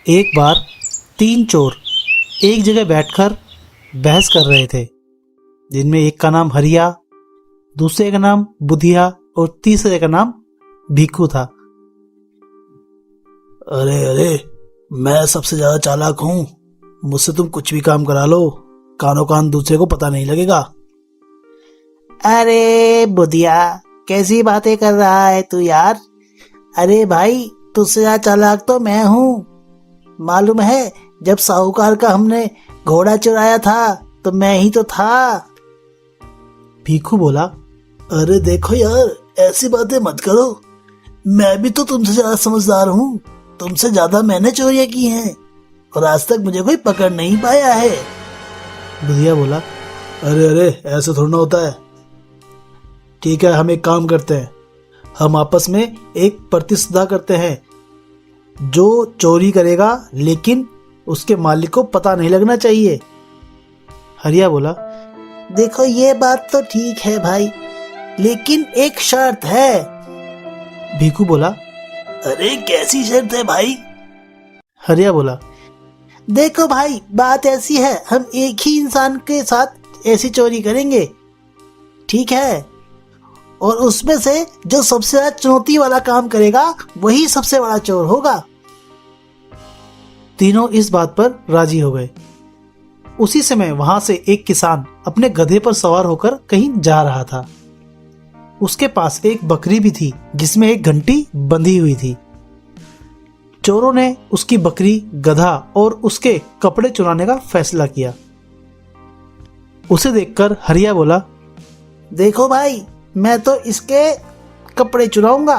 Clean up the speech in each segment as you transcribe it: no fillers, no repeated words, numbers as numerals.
एक बार तीन चोर एक जगह बैठकर बहस कर रहे थे, जिनमें एक का नाम हरिया, दूसरे का नाम बुधिया और तीसरे का नाम भिक्खू था। अरे अरे, मैं सबसे ज्यादा चालाक हूँ, मुझसे तुम कुछ भी काम करा लो, कानो कान दूसरे को पता नहीं लगेगा। अरे बुधिया, कैसी बातें कर रहा है तू यार। अरे भाई, तुझसे ज्यादा चालाक तो मैं हूँ। मालूम है, जब साहूकार का हमने घोड़ा चुराया था तो मैं ही तो था। भिक्खू बोला, अरे देखो यार, ऐसी बातें मत करो, मैं भी तो तुमसे ज्यादा समझदार हूँ, तुमसे ज्यादा मैंने चोरियां की हैं और आज तक मुझे कोई पकड़ नहीं पाया है। बुधिया बोला, अरे अरे, ऐसे थोड़ा ना होता है। ठीक है, हम एक काम करते हैं, हम आपस में एक प्रतिस्पर्धा करते हैं, जो चोरी करेगा लेकिन उसके मालिक को पता नहीं लगना चाहिए। हरिया बोला, देखो ये बात तो ठीक है भाई, लेकिन एक शर्त है। भिक्खू बोला, अरे कैसी शर्त है भाई? हरिया बोला, देखो भाई, बात ऐसी है, हम एक ही इंसान के साथ ऐसी चोरी करेंगे, ठीक है? और उसमें से जो सबसे ज्यादा चुनौती वाला काम करेगा वही सबसे बड़ा चोर होगा। तीनों इस बात पर राजी हो गए। उसी समय वहां से एक किसान अपने गधे पर सवार होकर कहीं जा रहा था। उसके पास एक बकरी भी थी जिसमें एक घंटी बंधी हुई थी। चोरों ने उसकी बकरी, गधा और उसके कपड़े चुराने का फैसला किया। उसे देखकर हरिया बोला, देखो भाई, मैं तो इसके कपड़े चुराऊंगा।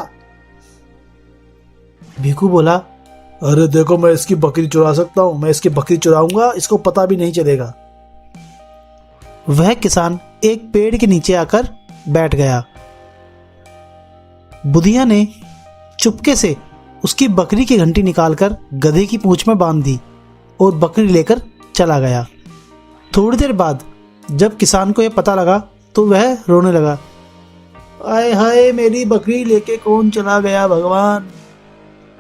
भिक्खू बोला, अरे देखो, मैं इसकी बकरी चुरा सकता हूँ, मैं इसकी बकरी चुराऊंगा, इसको पता भी नहीं चलेगा। वह किसान एक पेड़ के नीचे आकर बैठ गया। बुधिया ने चुपके से उसकी बकरी की घंटी निकालकर गधे की पूंछ में बांध दी और बकरी लेकर चला गया। थोड़ी देर बाद जब किसान को यह पता लगा तो वह रोने लगा। आय हाय, मेरी बकरी लेके कौन चला गया भगवान,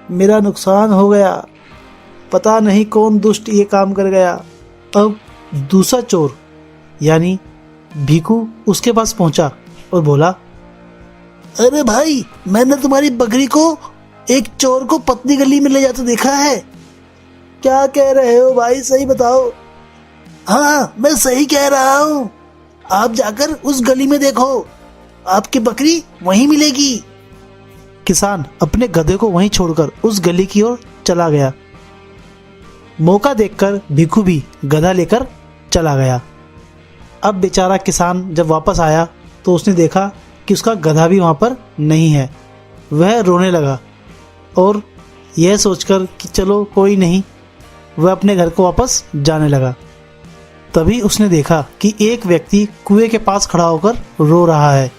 मेरा नुकसान हो गया, पता नहीं कौन दुष्ट ये काम कर गया। अब दूसरा चोर यानी भिक्खू उसके पास पहुंचा और बोला, अरे भाई, मैंने तुम्हारी बकरी को एक चोर को पतली गली में ले जाते देखा है। क्या कह रहे हो भाई, सही बताओ। हाँ, मैं सही कह रहा हूँ, आप जाकर उस गली में देखो, आपकी बकरी वहीं मिलेगी। किसान अपने गधे को वहीं छोड़कर उस गली की ओर चला गया। मौका देखकर भिक्खू भी गधा लेकर चला गया। अब बेचारा किसान जब वापस आया तो उसने देखा कि उसका गधा भी वहां पर नहीं है। वह रोने लगा और यह सोचकर कि चलो कोई नहीं, वह अपने घर को वापस जाने लगा। तभी उसने देखा कि एक व्यक्ति कुएं के पास खड़ा होकर रो रहा है।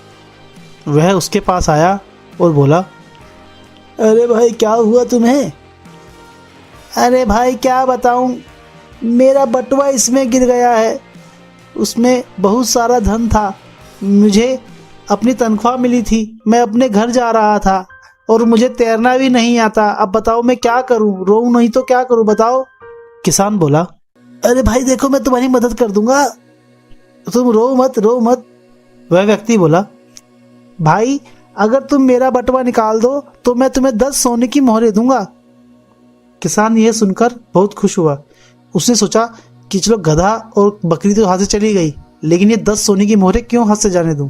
वह उसके पास आया और बोला, अरे भाई, क्या हुआ तुम्हें? अरे भाई, क्या बताऊं, मेरा बटुआ इसमें गिर गया है, उसमें बहुत सारा धन था, मुझे अपनी तनख्वाह मिली थी, मैं अपने घर जा रहा था और मुझे तैरना भी नहीं आता। अब बताओ मैं क्या करूं, रोऊं नहीं तो क्या करूं, बताओ। किसान बोला, अरे भाई देखो, मैं तुम्हारी मदद कर दूंगा, तुम रो मत, रो मत। वह व्यक्ति बोला, भाई अगर तुम मेरा बटुआ निकाल दो तो मैं तुम्हें 10 सोने की मोहरें दूंगा। किसान यह सुनकर बहुत खुश हुआ। उसने सोचा कि चलो, गधा और बकरी तो हाथ से चली गई, लेकिन ये 10 सोने की मोहरें क्यों हाथ से जाने दूं,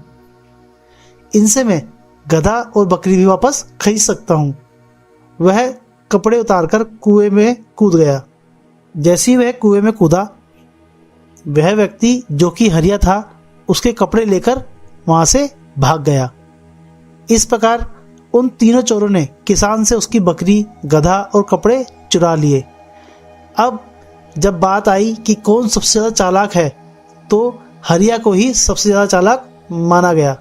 इनसे मैं गधा और बकरी भी वापस खरीद सकता हूं। वह कपड़े उतारकर कुएं में कूद गया। जैसे ही वह कुएं में कूदा, वह व्यक्ति जो कि हरिया था उसके कपड़े लेकर वहां से भाग गया। इस प्रकार उन तीनों चोरों ने किसान से उसकी बकरी, गधा और कपड़े चुरा लिए। अब जब बात आई कि कौन सबसे ज्यादा चालाक है, तो हरिया को ही सबसे ज्यादा चालाक माना गया।